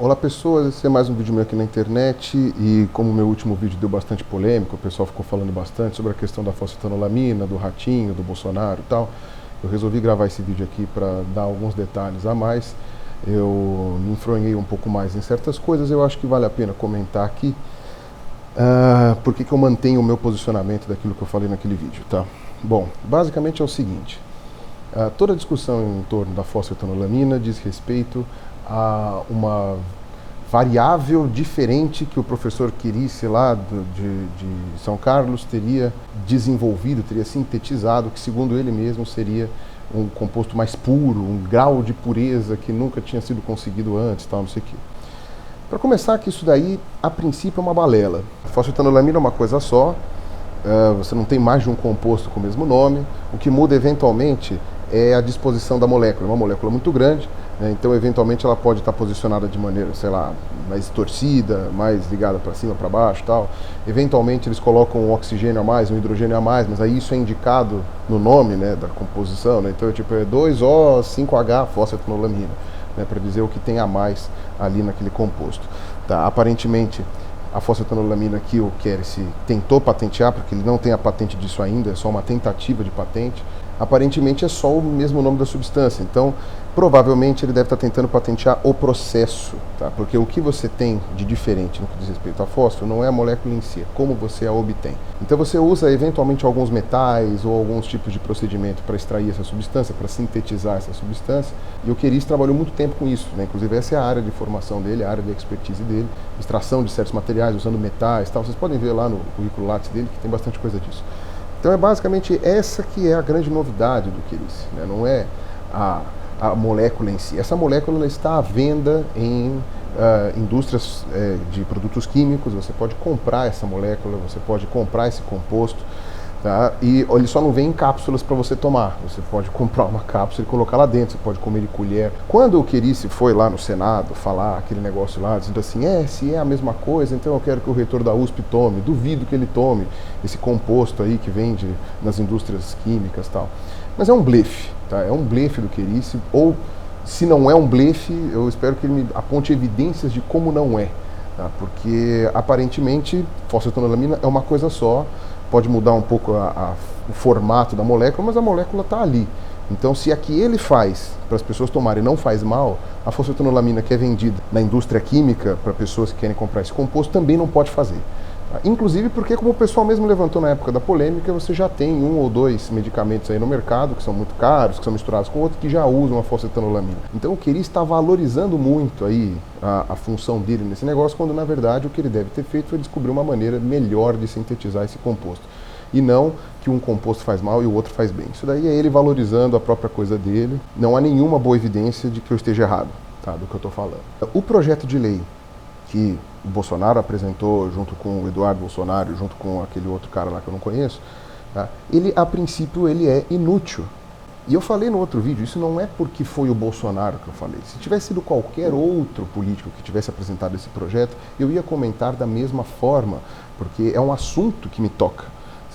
Olá pessoas, esse é mais um vídeo meu aqui na internet e como o meu último vídeo deu bastante polêmica, o pessoal ficou falando bastante sobre a questão da fosfetanolamina, do ratinho, do Bolsonaro e tal, eu resolvi gravar esse vídeo aqui para dar alguns detalhes a mais. Eu me enfronhei um pouco mais em certas coisas, eu acho que vale a pena comentar aqui por que eu mantenho o meu posicionamento daquilo que eu falei naquele vídeo, tá? Bom, basicamente é o seguinte, toda a discussão em torno da fosfetanolamina diz respeito a uma variável diferente que o professor Quirice lá de São Carlos teria desenvolvido, teria sintetizado, que segundo ele mesmo seria um composto mais puro, um grau de pureza que nunca tinha sido conseguido antes, tal, não sei o quê. Para começar, que isso daí, a princípio, é uma balela. A fosfetanolamina é uma coisa só, você não tem mais de um composto com o mesmo nome, o que muda eventualmente é a disposição da molécula, é uma molécula muito grande, né? Então eventualmente ela pode estar posicionada de maneira, sei lá, mais torcida, mais ligada para cima, para baixo, tal. Eventualmente eles colocam um oxigênio a mais, um hidrogênio a mais, mas aí isso é indicado no nome, né, da composição, né? Então tipo é 2O5H fosfetanolamina, né, para dizer o que tem a mais ali naquele composto. Tá? Aparentemente a fosfetanolamina que o Quirice tentou patentear, porque ele não tem a patente disso ainda, é só uma tentativa de patente, aparentemente é só o mesmo nome da substância. Então, provavelmente ele deve estar tentando patentear o processo, tá? Porque o que você tem de diferente no que diz respeito a fósforo não é a molécula em si, é como você a obtém. Então você usa eventualmente alguns metais ou alguns tipos de procedimento para extrair essa substância, para sintetizar essa substância, e o Quirice trabalhou muito tempo com isso, né? Inclusive essa é a área de formação dele, a área de expertise dele, extração de certos materiais usando metais, tal. Vocês podem ver lá no currículo Lattes dele que tem bastante coisa disso. Então é basicamente essa que é a grande novidade do Quirice, né? Não é a molécula em si. Essa molécula está à venda em indústrias de produtos químicos, você pode comprar essa molécula, você pode comprar esse composto, tá? E ele só não vem em cápsulas para você tomar, você pode comprar uma cápsula e colocar lá dentro, você pode comer de colher. Quando o Quirice foi lá no Senado falar aquele negócio lá, dizendo assim, se é a mesma coisa, então eu quero que o reitor da USP tome, duvido que ele tome esse composto aí que vende nas indústrias químicas e tal. Mas é um blefe, tá? É um blefe do Quirice, ou se não é um blefe, eu espero que ele me aponte evidências de como não é, tá? Porque aparentemente fosfetanolamina é uma coisa só, pode mudar um pouco o formato da molécula, mas a molécula está ali. Então, se a que ele faz para as pessoas tomarem não faz mal, a fosfetanolamina que é vendida na indústria química para pessoas que querem comprar esse composto também não pode fazer. Tá? Inclusive porque, como o pessoal mesmo levantou na época da polêmica, você já tem um ou dois medicamentos aí no mercado que são muito caros, que são misturados com outros, que já usam a fosfetanolamina. Então o Quirice está valorizando muito aí a função dele nesse negócio, quando na verdade o que ele deve ter feito foi descobrir uma maneira melhor de sintetizar esse composto. E não que um composto faz mal e o outro faz bem. Isso daí é ele valorizando a própria coisa dele. Não há nenhuma boa evidência de que eu esteja errado, tá, do que eu estou falando. O projeto de lei que o Bolsonaro apresentou junto com o Eduardo Bolsonaro, junto com aquele outro cara lá que eu não conheço, tá? Ele, a princípio, ele é inútil. E eu falei no outro vídeo, isso não é porque foi o Bolsonaro que eu falei. Se tivesse sido qualquer outro político que tivesse apresentado esse projeto, eu ia comentar da mesma forma, porque é um assunto que me toca,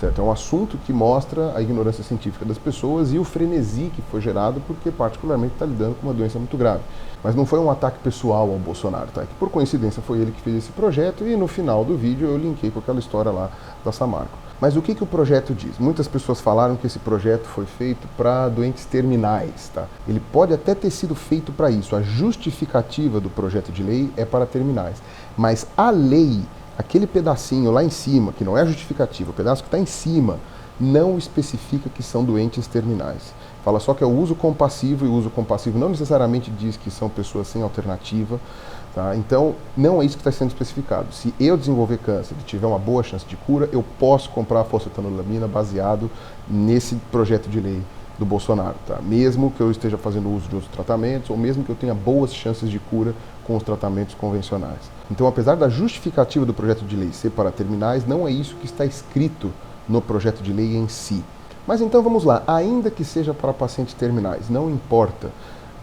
certo? É um assunto que mostra a ignorância científica das pessoas e o frenesi que foi gerado porque particularmente está lidando com uma doença muito grave. Mas não foi um ataque pessoal ao Bolsonaro, tá? Que por coincidência foi ele que fez esse projeto e no final do vídeo eu linkei com aquela história lá da Samarco. Mas o que o projeto diz? Muitas pessoas falaram que esse projeto foi feito para doentes terminais, tá? Ele pode até ter sido feito para isso. A justificativa do projeto de lei é para terminais. Mas a lei, aquele pedacinho lá em cima, que não é a justificativa, o pedaço que está em cima, não especifica que são doentes terminais. Fala só que é o uso compassivo, e o uso compassivo não necessariamente diz que são pessoas sem alternativa, tá? Então, não é isso que está sendo especificado. Se eu desenvolver câncer e tiver uma boa chance de cura, eu posso comprar a fosfetanolamina baseado nesse projeto de lei do Bolsonaro, tá? Mesmo que eu esteja fazendo uso de outros tratamentos, ou mesmo que eu tenha boas chances de cura com os tratamentos convencionais. Então, apesar da justificativa do projeto de lei ser para terminais, não é isso que está escrito no projeto de lei em si. Mas então vamos lá, ainda que seja para pacientes terminais, não importa,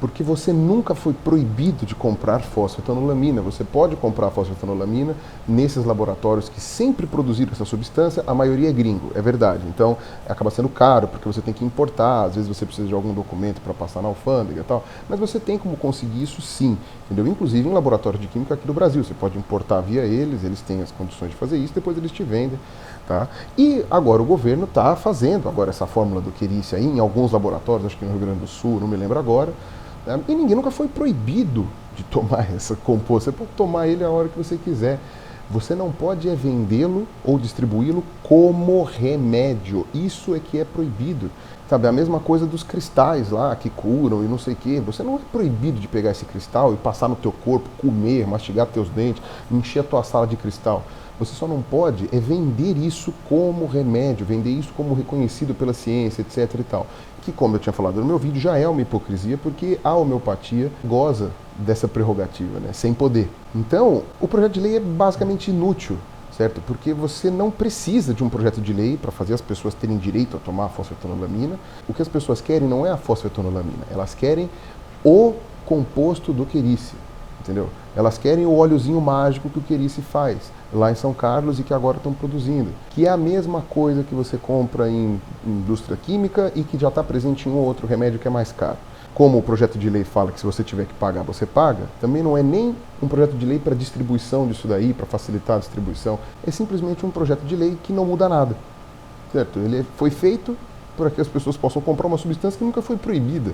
porque você nunca foi proibido de comprar fosfetanolamina. Você pode comprar fosfetanolamina nesses laboratórios que sempre produziram essa substância, a maioria é gringo, é verdade. Então acaba sendo caro, porque você tem que importar, às vezes você precisa de algum documento para passar na alfândega e tal, mas você tem como conseguir isso sim. entendeu? Inclusive em laboratórios de química aqui do Brasil. Você pode importar via eles têm as condições de fazer isso, depois eles te vendem. Tá? E agora o governo está fazendo agora essa fórmula do Querice aí em alguns laboratórios, acho que no Rio Grande do Sul, não me lembro agora, né? E ninguém nunca foi proibido de tomar esse composto. Você pode tomar ele a hora que você quiser. Você não pode vendê-lo ou distribuí-lo como remédio. Isso é que é proibido. Sabe, a mesma coisa dos cristais lá que curam e não sei o quê. Você não é proibido de pegar esse cristal e passar no teu corpo, comer, mastigar teus dentes, encher a tua sala de cristal. Você só não pode vender isso como remédio, vender isso como reconhecido pela ciência, etc e tal. Que, como eu tinha falado no meu vídeo, já é uma hipocrisia, porque a homeopatia goza dessa prerrogativa, né, sem poder. Então, o projeto de lei é basicamente inútil, certo? Porque você não precisa de um projeto de lei para fazer as pessoas terem direito a tomar a fosfetanolamina. O que as pessoas querem não é a fosfetanolamina, elas querem o composto do Querice, entendeu? Elas querem o óleozinho mágico que o Querice faz lá em São Carlos e que agora estão produzindo, que é a mesma coisa que você compra em indústria química e que já está presente em um ou outro remédio que é mais caro. Como o projeto de lei fala que se você tiver que pagar, você paga, também não é nem um projeto de lei para distribuição disso daí, para facilitar a distribuição, é simplesmente um projeto de lei que não muda nada, certo? Ele foi feito para que as pessoas possam comprar uma substância que nunca foi proibida,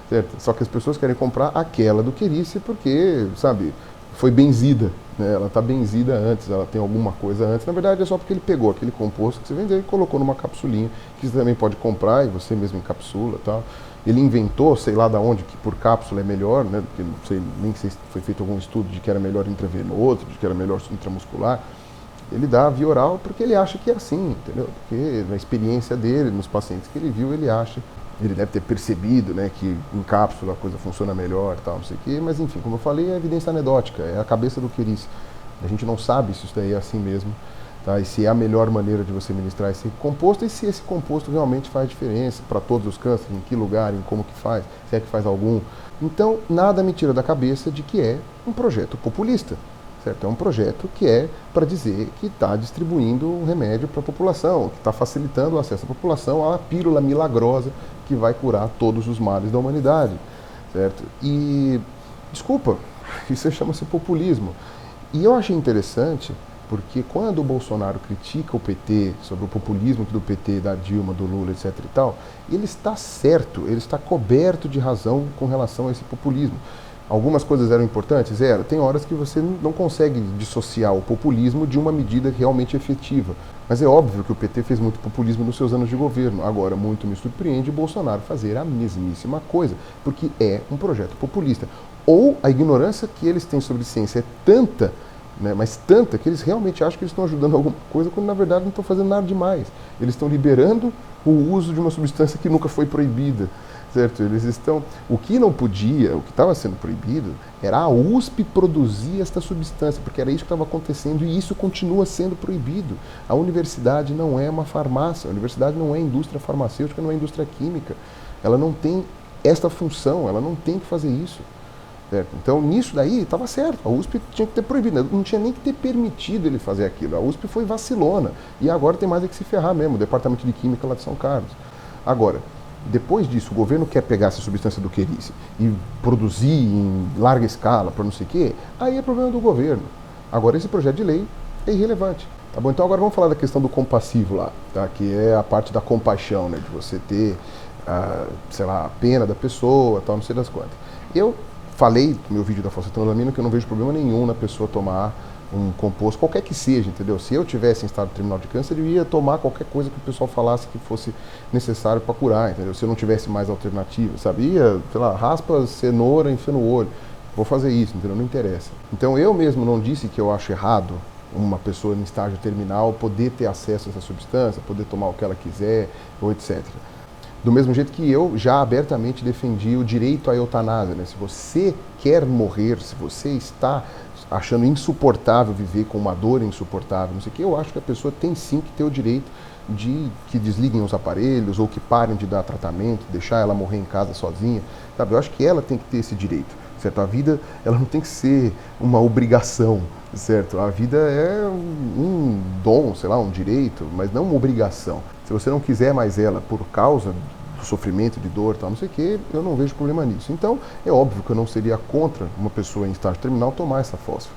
certo? Só que as pessoas querem comprar aquela do Querice porque, sabe, foi benzida, né? Ela está benzida antes, ela tem alguma coisa antes. Na verdade é só porque ele pegou aquele composto que você vendeu e colocou numa capsulinha, que você também pode comprar e você mesmo encapsula e tal. Ele inventou, sei lá da onde, que por cápsula é melhor, né? Porque não sei, nem sei se foi feito algum estudo de que era melhor intravenoso, de que era melhor intramuscular. Ele dá via oral porque ele acha que é assim, entendeu? Porque na experiência dele, nos pacientes que ele viu, ele acha. Ele deve ter percebido, né, que em cápsula a coisa funciona melhor e tal, não sei o quê, mas enfim, como eu falei, é evidência anedótica, é a cabeça do Querice. A gente não sabe se isso daí é assim mesmo, tá? E se é a melhor maneira de você ministrar esse composto e se esse composto realmente faz diferença para todos os cânceres, em que lugar, em como que faz, se é que faz algum. Então, nada me tira da cabeça de que é um projeto populista. Certo? É um projeto que é para dizer que está distribuindo um remédio para a população, que está facilitando o acesso à população à pílula milagrosa que vai curar todos os males da humanidade. Certo? E, desculpa, isso chama-se populismo. E eu achei interessante porque quando o Bolsonaro critica o PT, sobre o populismo do PT, da Dilma, do Lula, etc. e tal, ele está certo, ele está coberto de razão com relação a esse populismo. Algumas coisas eram importantes? Era. Tem horas que você não consegue dissociar o populismo de uma medida realmente efetiva. Mas é óbvio que o PT fez muito populismo nos seus anos de governo. Agora, muito me surpreende o Bolsonaro fazer a mesmíssima coisa, porque é um projeto populista. Ou a ignorância que eles têm sobre ciência é tanta, né, mas tanta, que eles realmente acham que eles estão ajudando alguma coisa, quando na verdade não estão fazendo nada demais. Eles estão liberando o uso de uma substância que nunca foi proibida. Certo? Eles estão. O que não podia, o que estava sendo proibido, era a USP produzir esta substância, porque era isso que estava acontecendo e isso continua sendo proibido. A universidade não é uma farmácia, a universidade não é indústria farmacêutica, não é indústria química. Ela não tem esta função, ela não tem que fazer isso. Certo? Então, nisso daí, estava certo. A USP tinha que ter proibido, não tinha nem que ter permitido ele fazer aquilo. A USP foi vacilona. E agora tem mais é que se ferrar mesmo, o Departamento de Química lá de São Carlos. Agora, depois disso, o governo quer pegar essa substância do Querice e produzir em larga escala, para não sei o quê, aí é problema do governo. Agora, esse projeto de lei é irrelevante. Tá bom? Então, agora vamos falar da questão do compassivo lá, tá? Que é a parte da compaixão, né? De você ter, sei lá, a pena da pessoa, tal, não sei das quantas. Eu falei no meu vídeo da fosfetanolamina que eu não vejo problema nenhum na pessoa tomar um composto, qualquer que seja, entendeu? Se eu tivesse em estado terminal de câncer, eu ia tomar qualquer coisa que o pessoal falasse que fosse necessário para curar, entendeu? Se eu não tivesse mais alternativa, sabe? Ia, sei lá, raspa cenoura, enfia no olho. Vou fazer isso, entendeu? Não interessa. Então eu mesmo não disse que eu acho errado uma pessoa em estágio terminal poder ter acesso a essa substância, poder tomar o que ela quiser, ou etc. Do mesmo jeito que eu já abertamente defendi o direito à eutanásia, né? Se você quer morrer, se você está achando insuportável viver com uma dor insuportável, não sei o que, eu acho que a pessoa tem sim que ter o direito de que desliguem os aparelhos ou que parem de dar tratamento, deixar ela morrer em casa sozinha, sabe? Eu acho que ela tem que ter esse direito, certo? A vida, ela não tem que ser uma obrigação, certo? A vida é um dom, sei lá, um direito, mas não uma obrigação. Se você não quiser mais ela por causa do sofrimento, de dor, tal, não sei o que, eu não vejo problema nisso. Então, é óbvio que eu não seria contra uma pessoa em estágio terminal tomar essa fósforo.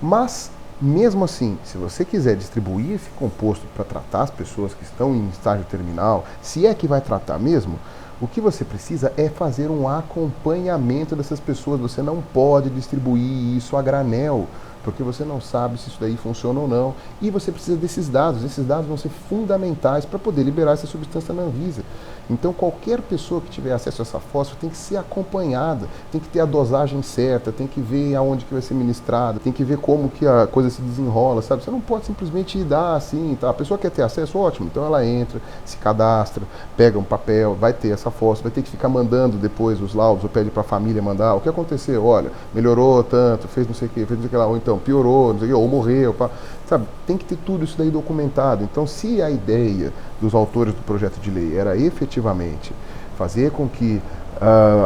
Mas, mesmo assim, se você quiser distribuir esse composto para tratar as pessoas que estão em estágio terminal, se é que vai tratar mesmo, o que você precisa é fazer um acompanhamento dessas pessoas. Você não pode distribuir isso a granel, porque você não sabe se isso daí funciona ou não. E você precisa desses dados. Esses dados vão ser fundamentais para poder liberar essa substância na Anvisa. Então, qualquer pessoa que tiver acesso a essa fósforo tem que ser acompanhada, tem que ter a dosagem certa, tem que ver aonde que vai ser ministrada, tem que ver como que a coisa se desenrola, sabe? Você não pode simplesmente dar assim, tá? A pessoa quer ter acesso, ótimo, então ela entra, se cadastra, pega um papel, vai ter essa fósforo, vai ter que ficar mandando depois os laudos, ou pede para a família mandar, o que aconteceu? Olha, melhorou tanto, fez não sei o que, fez não sei o que lá, ou então piorou, não sei o que, ou morreu, pá. Sabe? Tem que ter tudo isso daí documentado. Então, se a ideia dos autores do projeto de lei era efetivamente fazer com que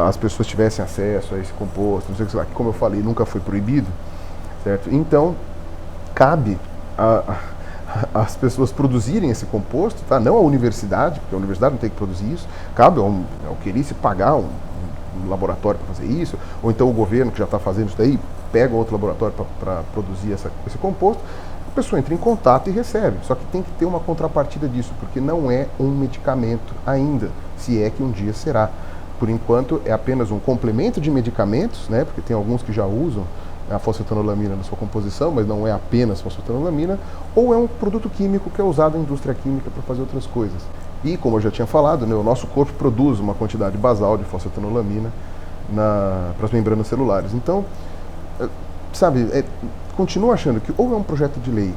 as pessoas tivessem acesso a esse composto, não sei o que lá, que como eu falei, nunca foi proibido, certo? Então, cabe as pessoas produzirem esse composto, tá? Não a universidade, porque a universidade não tem que produzir isso, cabe ao Querice pagar um laboratório para fazer isso, ou então o governo que já está fazendo isso daí, pega outro laboratório para produzir esse composto, a pessoa entra em contato e recebe. Só que tem que ter uma contrapartida disso, porque não é um medicamento ainda, se é que um dia será. Por enquanto é apenas um complemento de medicamentos, né, porque tem alguns que já usam a fosfetanolamina na sua composição, mas não é apenas fosfetanolamina, ou é um produto químico que é usado na indústria química para fazer outras coisas. E, como eu já tinha falado, né, o nosso corpo produz uma quantidade basal de fosfetanolamina para as membranas celulares. Então, sabe, continuo achando que ou é um projeto de lei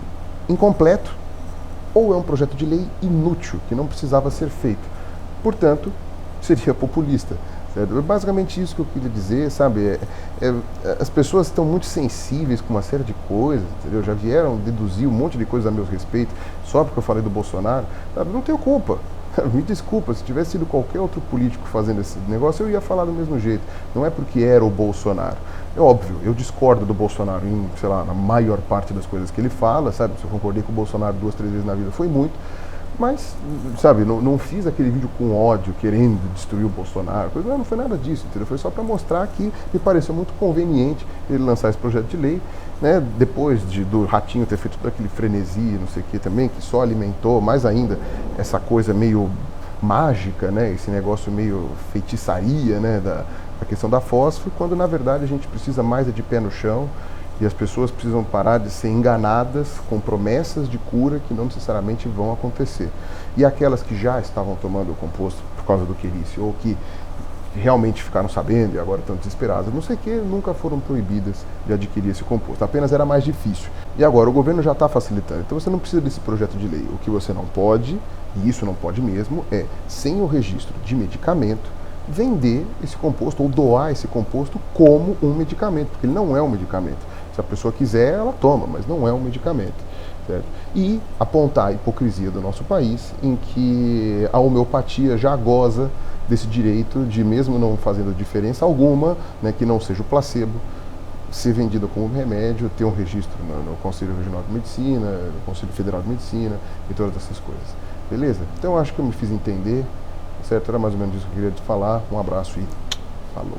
incompleto, ou é um projeto de lei inútil, que não precisava ser feito. Portanto, seria populista. Certo? É basicamente isso que eu queria dizer, sabe? As pessoas estão muito sensíveis com uma série de coisas, entendeu? Já vieram deduzir um monte de coisas a meu respeito, só porque eu falei do Bolsonaro. Sabe? Não tenho culpa. Me desculpa, se tivesse sido qualquer outro político fazendo esse negócio, eu ia falar do mesmo jeito. Não é porque era o Bolsonaro. É óbvio, eu discordo do Bolsonaro em, sei lá, na maior parte das coisas que ele fala, sabe? Se eu concordei com o Bolsonaro 2, 3 vezes na vida, foi muito. Mas, sabe, não fiz aquele vídeo com ódio, querendo destruir o Bolsonaro. Não foi nada disso, entendeu? Foi só para mostrar que me pareceu muito conveniente ele lançar esse projeto de lei, né? Depois do Ratinho ter feito todo aquele frenesi, não sei o que também, que só alimentou mais ainda essa coisa meio mágica, né? Esse negócio meio feitiçaria, né? Da questão da fósforo, quando na verdade a gente precisa mais de pé no chão. E as pessoas precisam parar de ser enganadas com promessas de cura que não necessariamente vão acontecer. E aquelas que já estavam tomando o composto por causa do Querice, ou que realmente ficaram sabendo e agora estão desesperadas, não sei o que, nunca foram proibidas de adquirir esse composto. Apenas era mais difícil. E agora o governo já está facilitando. Então você não precisa desse projeto de lei. O que você não pode, e isso não pode mesmo, é, sem o registro de medicamento, vender esse composto ou doar esse composto como um medicamento, porque ele não é um medicamento. Se a pessoa quiser, ela toma, mas não é um medicamento. Certo? E apontar a hipocrisia do nosso país, em que a homeopatia já goza desse direito de, mesmo não fazendo diferença alguma, né, que não seja o placebo, ser vendida como remédio, ter um registro no Conselho Regional de Medicina, no Conselho Federal de Medicina e todas essas coisas. Beleza? Então acho que eu me fiz entender, certo? Era mais ou menos isso que eu queria te falar. Um abraço e falou.